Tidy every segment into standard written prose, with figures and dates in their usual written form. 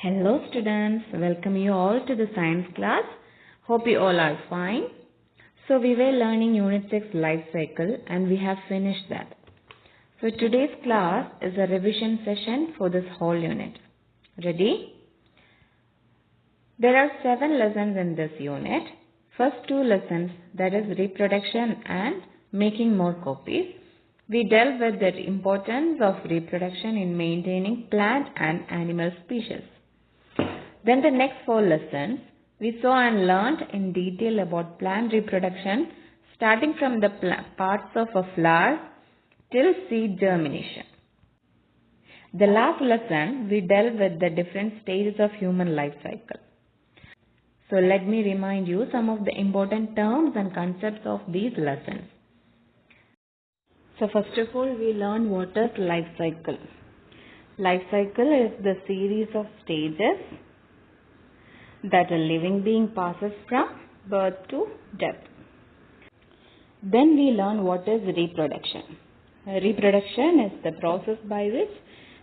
Hello students, welcome you all to the science class. Hope you all are fine. So we were learning Unit 6 life cycle and we have finished that. So today's class is a revision session for this whole unit. Ready? There are 7 lessons in this unit. First 2 lessons, that is reproduction and making more copies. We dealt with the importance of reproduction in maintaining plant and animal species. Then the next 4 lessons, we saw and learnt in detail about plant reproduction starting from the parts of a flower till seed germination. The last lesson, we dealt with the different stages of human life cycle. So let me remind you some of the important terms and concepts of these lessons. So first of all, we learned what is life cycle. Life cycle is the series of stages that a living being passes from birth to death. Then we learn what is reproduction. Reproduction is the process by which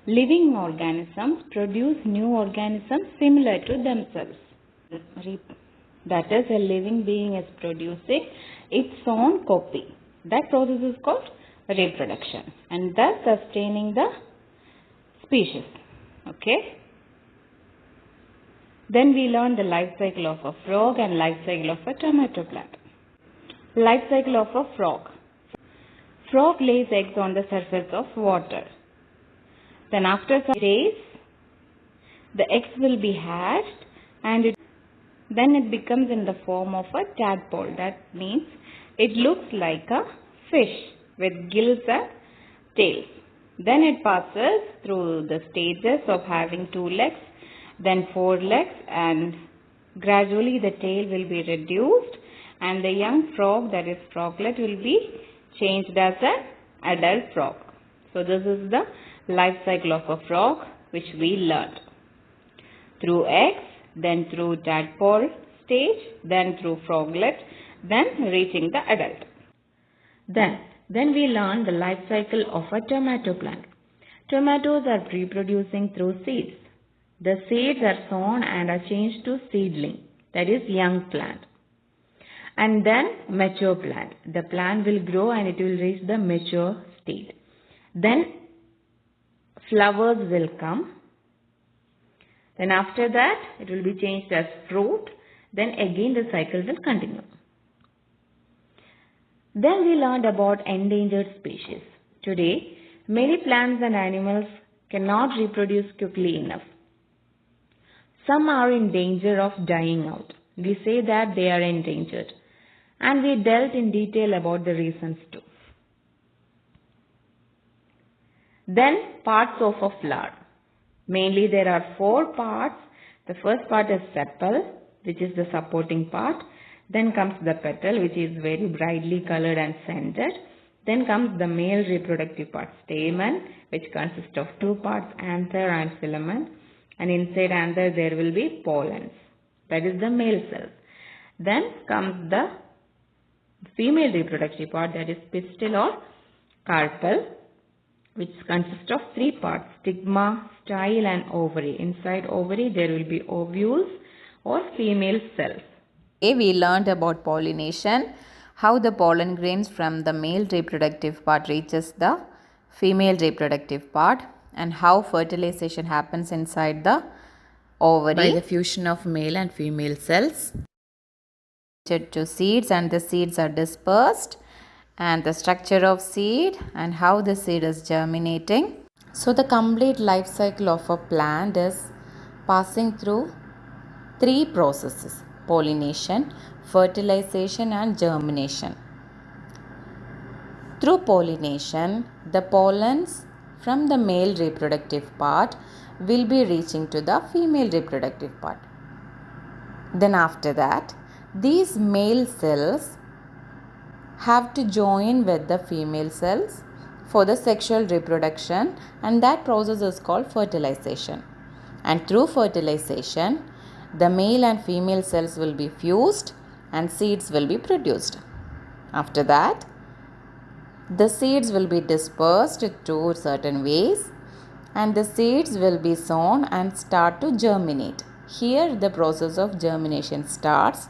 living organisms produce new organisms similar to themselves. That is, a living being is producing its own copy. That process is called reproduction and thus sustaining the species. Okay. Then we learn the life cycle of a frog and life cycle of a tomato plant. Life cycle of a frog. Frog lays eggs on the surface of water. Then after some days, the eggs will be hatched and then it becomes in the form of a tadpole. That means it looks like a fish with gills and tails. Then it passes through the stages of having 2 legs, then 4 legs, and gradually the tail will be reduced and the young frog, that is froglet, will be changed as an adult frog. So this is the life cycle of a frog which we learned. Through eggs, then through tadpole stage, then through froglet, then reaching the adult. Then we learn the life cycle of a tomato plant. Tomatoes are reproducing through seeds. The seeds are sown and are changed to seedling, that is young plant. And then mature plant. The plant will grow and it will reach the mature state. Then flowers will come. Then after that it will be changed as fruit. Then again the cycle will continue. Then we learned about endangered species. Today, many plants and animals cannot reproduce quickly enough. Some are in danger of dying out. We say that they are endangered. And we dealt in detail about the reasons too. Then parts of a flower. Mainly there are 4 parts. The first part is sepal, which is the supporting part. Then comes the petal, which is very brightly colored and scented. Then comes the male reproductive part, stamen, which consists of 2 parts, anther and filament. And inside anther there will be pollens. That is the male cells. Then comes the female reproductive part, that is pistil or carpel, which consists of 3 parts, stigma, style and ovary. Inside ovary there will be ovules or female cells. We learned about pollination, how the pollen grains from the male reproductive part reaches the female reproductive part, and how fertilization happens inside the ovary by the fusion of male and female cells to seeds, and the seeds are dispersed, and the structure of seed and how the seed is germinating. So the complete life cycle of a plant is passing through 3 processes: pollination, fertilization and germination. Through pollination, the pollens from the male reproductive part will be reaching to the female reproductive part. Then after that, these male cells have to join with the female cells for the sexual reproduction, and that process is called fertilization. And through fertilization, the male and female cells will be fused and seeds will be produced. After that, the seeds will be dispersed to certain ways and the seeds will be sown and start to germinate. Here the process of germination starts.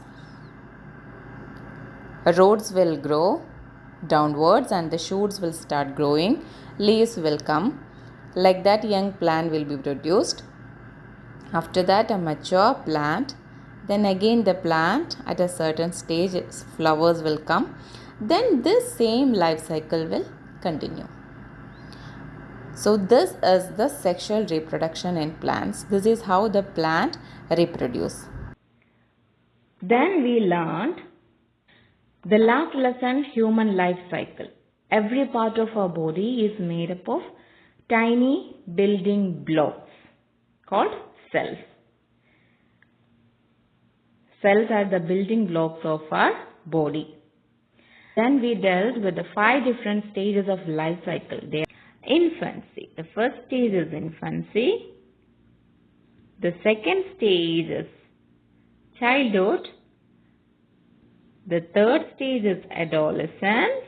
Roots will grow downwards and the shoots will start growing. Leaves will come. Like that, young plant will be produced. After that, a mature plant. Then again the plant at a certain stage, flowers will come. Then this same life cycle will continue. So this is the sexual reproduction in plants. This is how the plant reproduce. Then we learned the last lesson, human life cycle. Every part of our body is made up of tiny building blocks called cells. Cells are the building blocks of our body. Then we dealt with the 5 different stages of life cycle. They are infancy. The first stage is infancy. The second stage is childhood. The third stage is adolescence.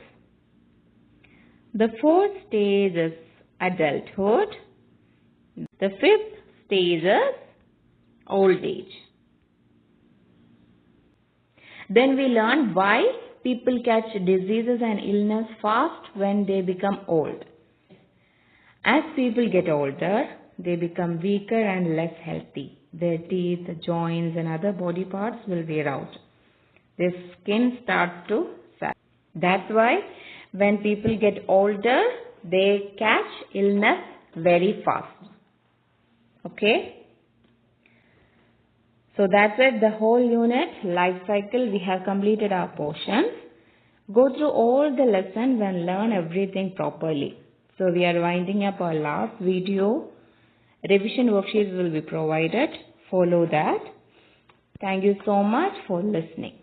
The fourth stage is adulthood. The fifth stage is old age. Then we learned why people catch diseases and illness fast when they become old. As people get older, they become weaker and less healthy. Their teeth, joints and other body parts will wear out. Their skin starts to sag. That's why when people get older, they catch illness very fast. Okay? So that's it, the whole unit, life cycle. We have completed our portions. Go through all the lessons and learn everything properly. So we are winding up our last video. Revision worksheets will be provided. Follow that. Thank you so much for listening.